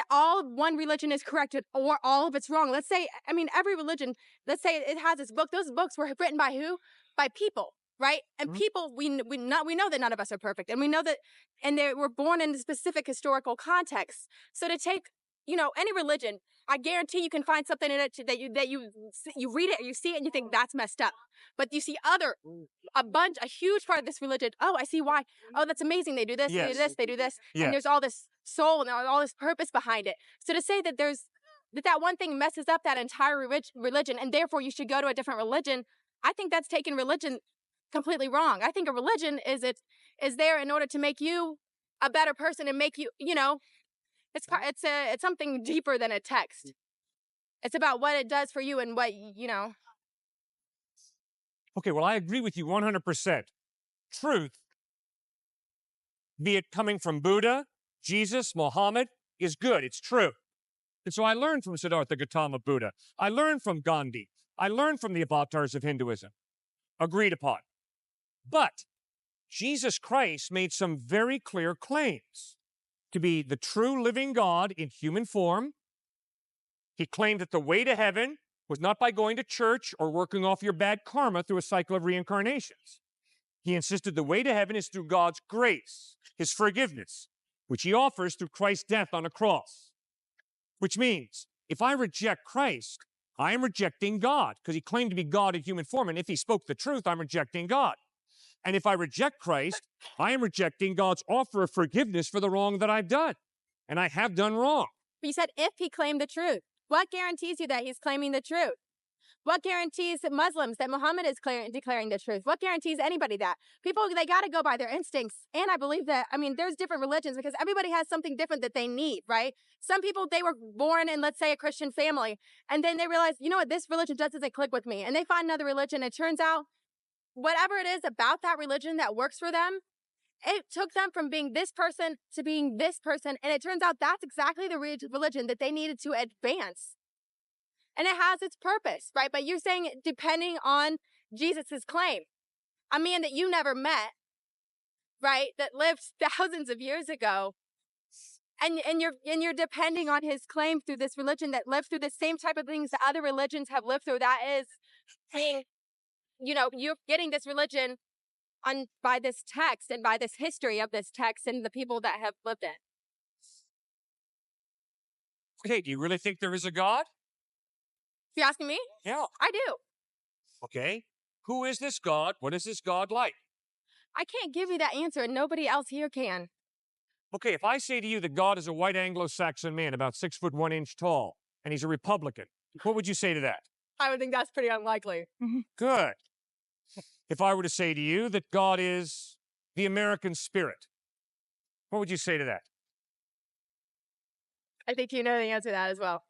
all one religion is correct or all of it's wrong. Let's say, I mean, every religion, let's say it has its book. Those books were written by who? By people, right? And people, we know that none of us are perfect. And we know that, and they were born in a specific historical context. So to take, any religion, I guarantee you can find something in it that you read it, you see it, and you think that's messed up. But you see a huge part of this religion. Oh, I see why. Oh, that's amazing. They do this, Yes. they do this, they do this. Yes. And there's all this soul and all this purpose behind it. So to say that that one thing messes up that entire religion and therefore you should go to a different religion, I think that's taking religion completely wrong. I think a religion is there in order to make you a better person and make you, it's something deeper than a text. It's about what it does for you and what, Okay, well, I agree with you 100%. Truth, be it coming from Buddha, Jesus, Muhammad, is good. It's true. And so I learned from Siddhartha Gautama Buddha. I learned from Gandhi. I learned from the avatars of Hinduism. Agreed upon. But Jesus Christ made some very clear claims to be the true living God in human form. He claimed that the way to heaven was not by going to church or working off your bad karma through a cycle of reincarnations. He insisted the way to heaven is through God's grace, his forgiveness, which he offers through Christ's death on a cross. Which means, if I reject Christ, I am rejecting God, because he claimed to be God in human form, and if he spoke the truth, I'm rejecting God. And if I reject Christ, I am rejecting God's offer of forgiveness for the wrong that I've done. And I have done wrong. But you said if he claimed the truth. What guarantees you that he's claiming the truth? What guarantees that Muslims that Muhammad is declaring the truth? What guarantees anybody that? People, they got to go by their instincts. And I believe that, there's different religions because everybody has something different that they need, right? Some people, they were born in, let's say, a Christian family. And then they realize, you know what, this religion just doesn't click with me. And they find another religion. It turns out, whatever it is about that religion that works for them, it took them from being this person to being this person. And it turns out that's exactly the religion that they needed to advance. And it has its purpose, right? But you're saying depending on Jesus's claim, a man that you never met, right? That lived thousands of years ago. And you're depending on his claim through this religion that lived through the same type of things that other religions have lived through. That is saying, you're getting this religion by this text and by this history of this text and the people that have lived it. Okay, do you really think there is a God? If you're asking me, Yeah. I do. Okay. Who is this God? What is this God like? I can't give you that answer, and nobody else here can. Okay, if I say to you that God is a white Anglo-Saxon man about 6'1" tall, and he's a Republican, what would you say to that? I would think that's pretty unlikely. Good. If I were to say to you that God is the American spirit, what would you say to that? I think you know the answer to that as well.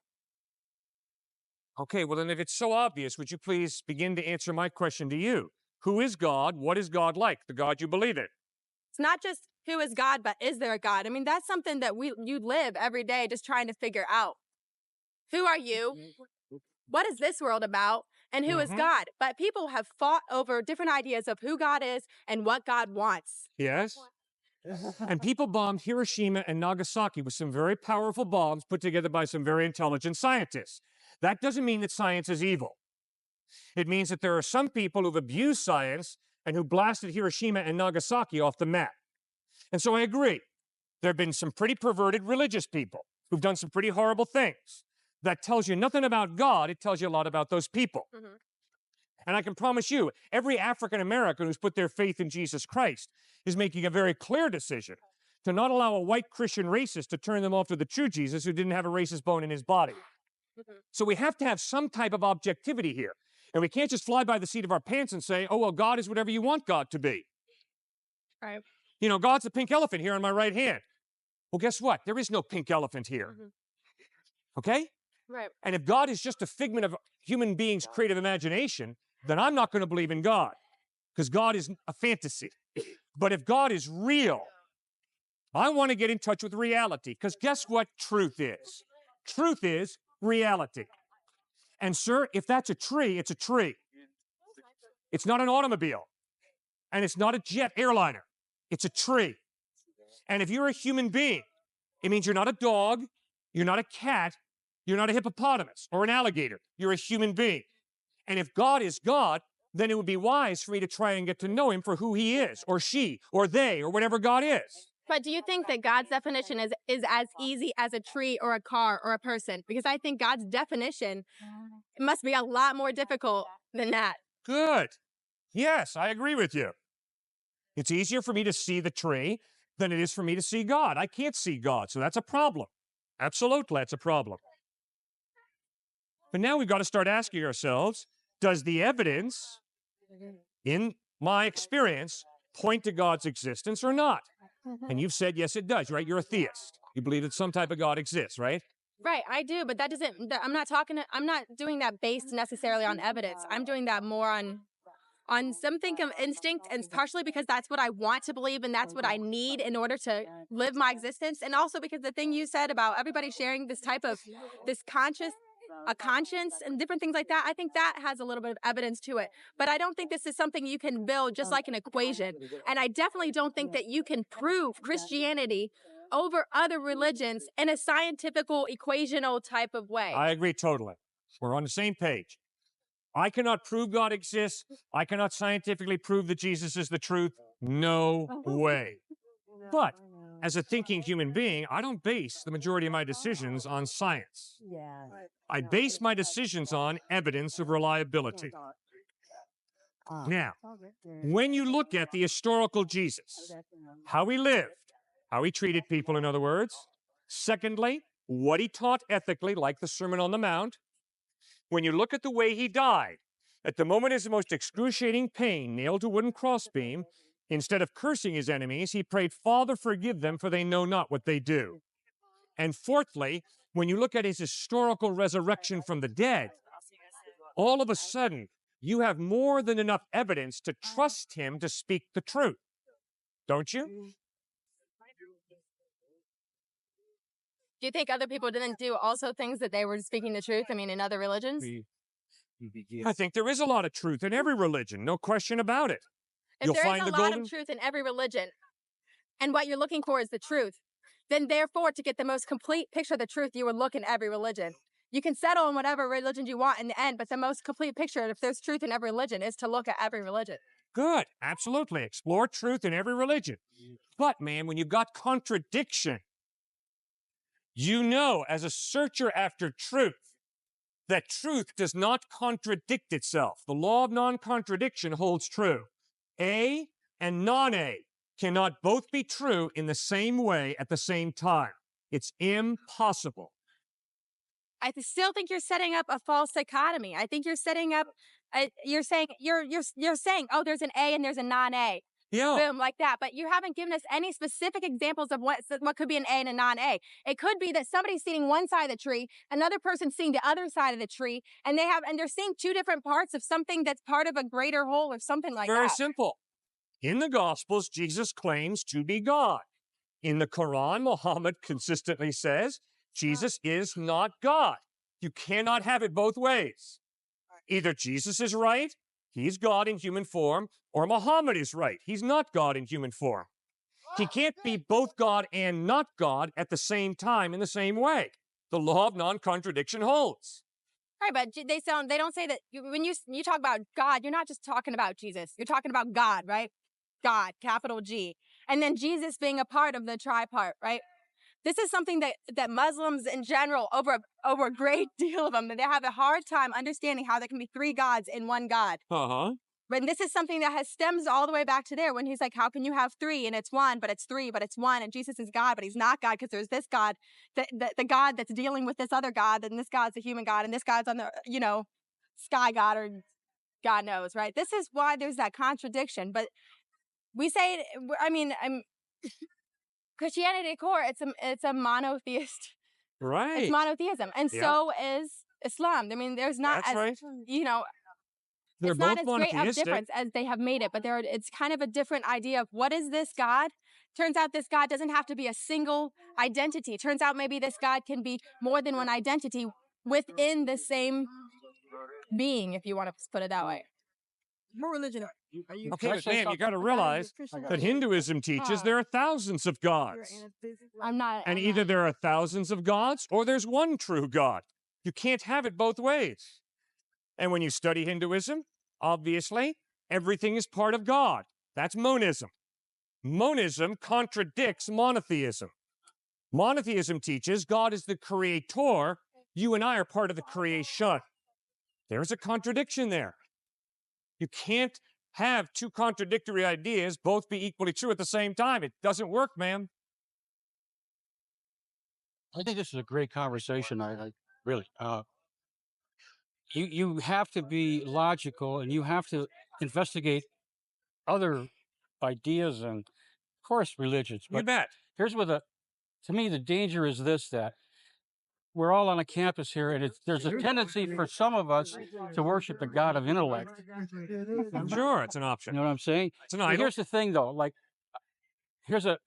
Okay, well then if it's so obvious, would you please begin to answer my question to you? Who is God? What is God like? The God you believe in. It's not just who is God, but is there a God? I mean, that's something that you live every day just trying to figure out. Who are you? What is this world about? And who is God? But people have fought over different ideas of who God is and what God wants. Yes? And people bombed Hiroshima and Nagasaki with some very powerful bombs put together by some very intelligent scientists. That doesn't mean that science is evil. It means that there are some people who've abused science and who blasted Hiroshima and Nagasaki off the map. And so I agree. There have been some pretty perverted religious people who've done some pretty horrible things. That tells you nothing about God. It tells you a lot about those people. And I can promise you, every African American who's put their faith in Jesus Christ is making a very clear decision to not allow a white Christian racist to turn them off to the true Jesus who didn't have a racist bone in his body. So we have to have some type of objectivity here. And we can't just fly by the seat of our pants and say, oh, well, God is whatever you want God to be. Right. You know, God's a pink elephant here on my right hand. Well, guess what? There is no pink elephant here. Okay? Right. And if God is just a figment of human beings' creative imagination, then I'm not going to believe in God, because God is a fantasy. But if God is real, I want to get in touch with reality, because guess what truth is? Truth is reality. And sir, if that's a tree, it's a tree. It's not an automobile. And it's not a jet airliner. It's a tree. And if you're a human being, it means you're not a dog, you're not a cat, you're not a hippopotamus or an alligator. You're a human being. And if God is God, then it would be wise for me to try and get to know him for who he is, or she, or they, or whatever God is. But do you think that God's definition is as easy as a tree or a car or a person? Because I think God's definition must be a lot more difficult than that. Good. Yes, I agree with you. It's easier for me to see the tree than it is for me to see God. I can't see God, so that's a problem. Absolutely, that's a problem. But now we've got to start asking ourselves, does the evidence in my experience point to God's existence or not? And you've said, yes, it does, right? You're a theist. You believe that some type of God exists, right? Right, I do, but that doesn't, I'm not doing that based necessarily on evidence. I'm doing that more on something of instinct, and partially because that's what I want to believe and that's what I need in order to live my existence. And also because the thing you said about everybody sharing this conscience and different things like that, I think that has a little bit of evidence to it. But I don't think this is something you can build just like an equation. And I definitely don't think that you can prove Christianity over other religions in a scientifical, equational type of way. I agree totally. We're on the same page. I cannot prove God exists. I cannot scientifically prove that Jesus is the truth. No way. But as a thinking human being, I don't base the majority of my decisions on science. I base my decisions on evidence of reliability. Now, when you look at the historical Jesus, how he lived, how he treated people, in other words. Secondly, what he taught ethically, like the Sermon on the Mount. When you look at the way he died, at the moment of his most excruciating pain, nailed to a wooden crossbeam, instead of cursing his enemies, he prayed, Father, forgive them, for they know not what they do. And fourthly, when you look at his historical resurrection from the dead, all of a sudden, you have more than enough evidence to trust him to speak the truth. Don't you? Do you think other people didn't do also things that they were speaking the truth? I mean, in other religions? I think there is a lot of truth in every religion, no question about it. If there is a lot of truth in every religion, and what you're looking for is the truth, then therefore, to get the most complete picture of the truth, you would look in every religion. You can settle in whatever religion you want in the end, but the most complete picture, if there's truth in every religion, is to look at every religion. Good. Absolutely. Explore truth in every religion. But, man, when you've got contradiction, you know, as a searcher after truth, that truth does not contradict itself. The law of non-contradiction holds true. A and non-A cannot both be true in the same way at the same time. It's impossible. I still think you're setting up a false dichotomy. I think you're setting up. You're saying you're saying, oh, there's an A and there's a non-A. Yeah. Boom, like that. But you haven't given us any specific examples of what could be an A and a non-A. It could be that somebody's seeing one side of the tree, another person's seeing the other side of the tree, and they're seeing two different parts of something that's part of a greater whole or something like that. Very simple. In the Gospels, Jesus claims to be God. In the Quran, Muhammad consistently says Jesus is not God. You cannot have it both ways. Either Jesus is right, he's God in human form, or Muhammad is right, he's not God in human form. He can't be both God and not God at the same time in the same way. The law of non-contradiction holds. Right, but they don't say that when you talk about God, you're not just talking about Jesus. You're talking about God, right? God, capital G. And then Jesus being a part of the tripart, right? This is something that Muslims in general, over a great deal of them, they have a hard time understanding how there can be three gods in one God. Uh-huh. But this is something that stems all the way back to there when he's like, how can you have three and it's one, but it's three, but it's one, and Jesus is God, but he's not God because there's this God, the God that's dealing with this other God, and this God's a human God, and this God's on the, sky God or God knows, right? This is why there's that contradiction. But we say, Christianity core, it's a monotheist. Right. It's monotheism. And so is Islam. I mean, there's not That's right. They're it's not both as great of monotheistic. difference as they have made it, but it's kind of a different idea of what is this God? Turns out this God doesn't have to be a single identity. Turns out maybe this God can be more than one identity within the same being, if you want to put it that way. What religion are you? Okay, but man, you got to realize that Hinduism teaches there are thousands of gods. And either there are thousands of gods or there's one true God. You can't have it both ways. And when you study Hinduism, obviously, everything is part of God. That's monism. Monism contradicts monotheism. Monotheism teaches God is the creator. You and I are part of the creation. There's a contradiction there. You can't have two contradictory ideas both be equally true at the same time. It doesn't work, man. I think this is a great conversation. I really, you have to be logical and you have to investigate other ideas and, of course, religions. You But bet. here's where to me, the danger is this: that we're all on a campus here, and there's a tendency for some of us to worship the God of intellect. Sure, it's an option. You know what I'm saying? It's an But idol. here's the thing, though. Like, here's an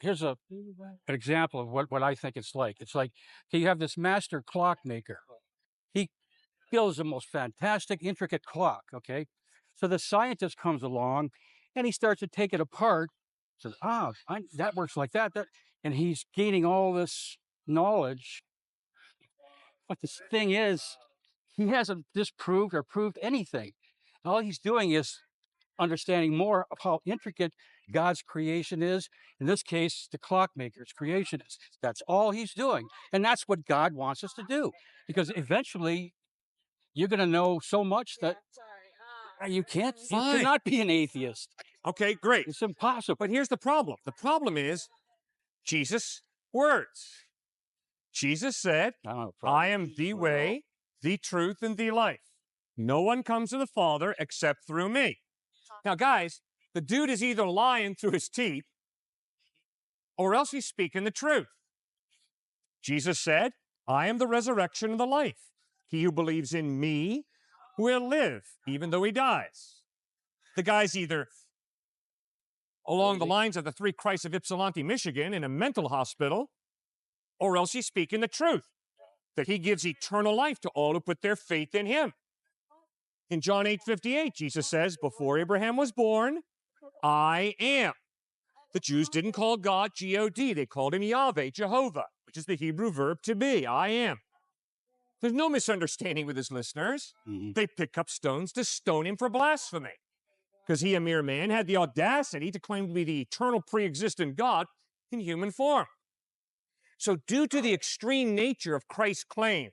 example of what I think it's like. It's like, okay, you have this master clockmaker. He builds the most fantastic, intricate clock. Okay, so the scientist comes along, and he starts to take it apart. Says, that works like that. And he's gaining all this knowledge. But the thing is, he hasn't disproved or proved anything. All he's doing is understanding more of how intricate God's creation is. In this case, the clockmaker's creation is. That's all he's doing. And that's what God wants us to do. Because eventually, you're going to know so much that you cannot be an atheist. Okay, great. It's impossible. But here's the problem. The problem is Jesus' words. Jesus said, I am the way, the truth, and the life. No one comes to the Father except through me. Now, guys, the dude is either lying through his teeth or else he's speaking the truth. Jesus said, I am the resurrection and the life. He who believes in me will live, even though he dies. The guy's either along the lines of the three Christs of Ypsilanti, Michigan, in a mental hospital, or else he's speaking the truth, that he gives eternal life to all who put their faith in him. In John 8:58, Jesus says, before Abraham was born, I am. The Jews didn't call God G-O-D. They called him Yahweh, Jehovah, which is the Hebrew verb to be, I am. There's no misunderstanding with his listeners. They pick up stones to stone him for blasphemy. Because he, a mere man, had the audacity to claim to be the eternal pre-existent God in human form. So due to the extreme nature of Christ's claims,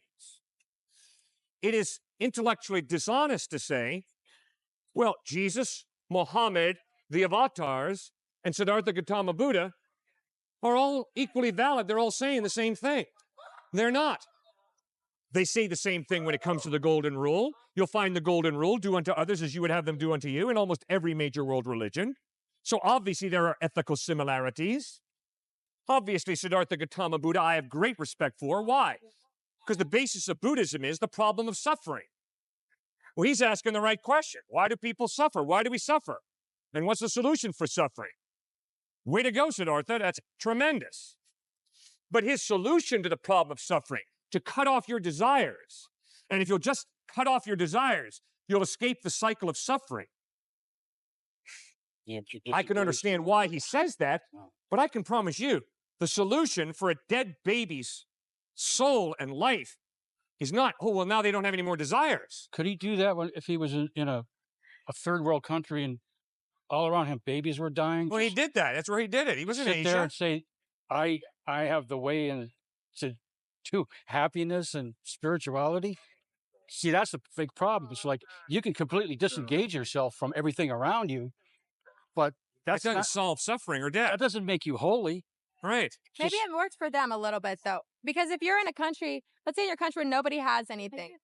it is intellectually dishonest to say, well, Jesus, Muhammad, the avatars, and Siddhartha Gautama Buddha are all equally valid. They're all saying the same thing. They're not. They say the same thing when it comes to the golden rule. You'll find the golden rule, do unto others as you would have them do unto you, in almost every major world religion. So obviously there are ethical similarities. Obviously, Siddhartha Gautama Buddha I have great respect for. Why? Because the basis of Buddhism is the problem of suffering. Well, he's asking the right question. Why do people suffer? Why do we suffer? And what's the solution for suffering? Way to go, Siddhartha. That's tremendous. But his solution to the problem of suffering, to cut off your desires, and if you'll just cut off your desires, you'll escape the cycle of suffering. I can understand why he says that, but I can promise you, the solution for a dead baby's soul and life is not, oh, well, now they don't have any more desires. Could he do that if he was in a third world country and all around him babies were dying? Well, he did that. That's where he did it. He was in sit Asia. there and say, I have the way to happiness and spirituality. See, that's the big problem. It's like you can completely disengage yourself from everything around you, but That doesn't solve suffering or death. that doesn't make you holy. Right. Maybe it works for them a little bit, though. Because if you're in a country, let's say in your country where nobody has anything,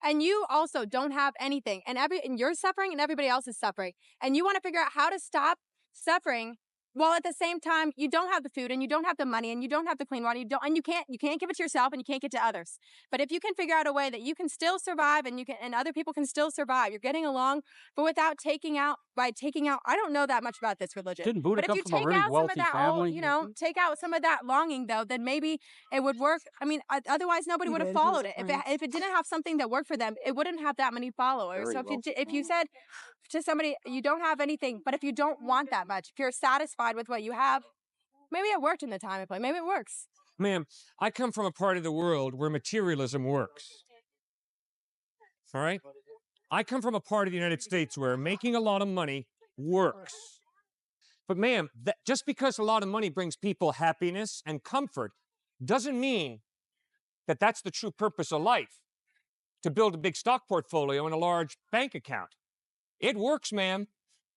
and you also don't have anything, and you're suffering and everybody else is suffering, and you want to figure out how to stop suffering, while at the same time you don't have the food and you don't have the money and you don't have the clean water, you can't give it to yourself and you can't get to others. But if you can figure out a way that you can still survive and other people can still survive, you're getting along, but without taking out, I don't know that much about this religion. Didn't Buddha But come if you from a take really out some of wealthy that, family? take out some of that longing though, then maybe it would work. I mean, otherwise nobody would have followed it. If it didn't have something that worked for them, it wouldn't have that many followers. So if you said to somebody, you don't have anything, but if you don't want that much, if you're satisfied with what you have, maybe it worked in the time and place. Maybe it works. Ma'am, I come from a part of the world where materialism works. All right? I come from a part of the United States where making a lot of money works. But ma'am, just because a lot of money brings people happiness and comfort doesn't mean that that's the true purpose of life, to build a big stock portfolio and a large bank account. It works, ma'am.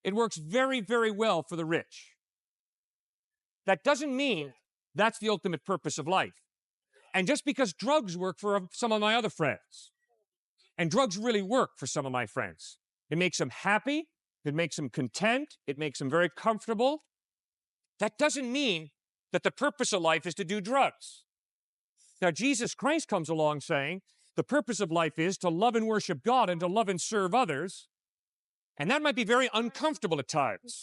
It works very, very well for the rich. That doesn't mean that's the ultimate purpose of life. And just because drugs work for some of my other friends, and drugs really work for some of my friends, it makes them happy, it makes them content, it makes them very comfortable. That doesn't mean that the purpose of life is to do drugs. Now, Jesus Christ comes along saying the purpose of life is to love and worship God and to love and serve others. And that might be very uncomfortable at times.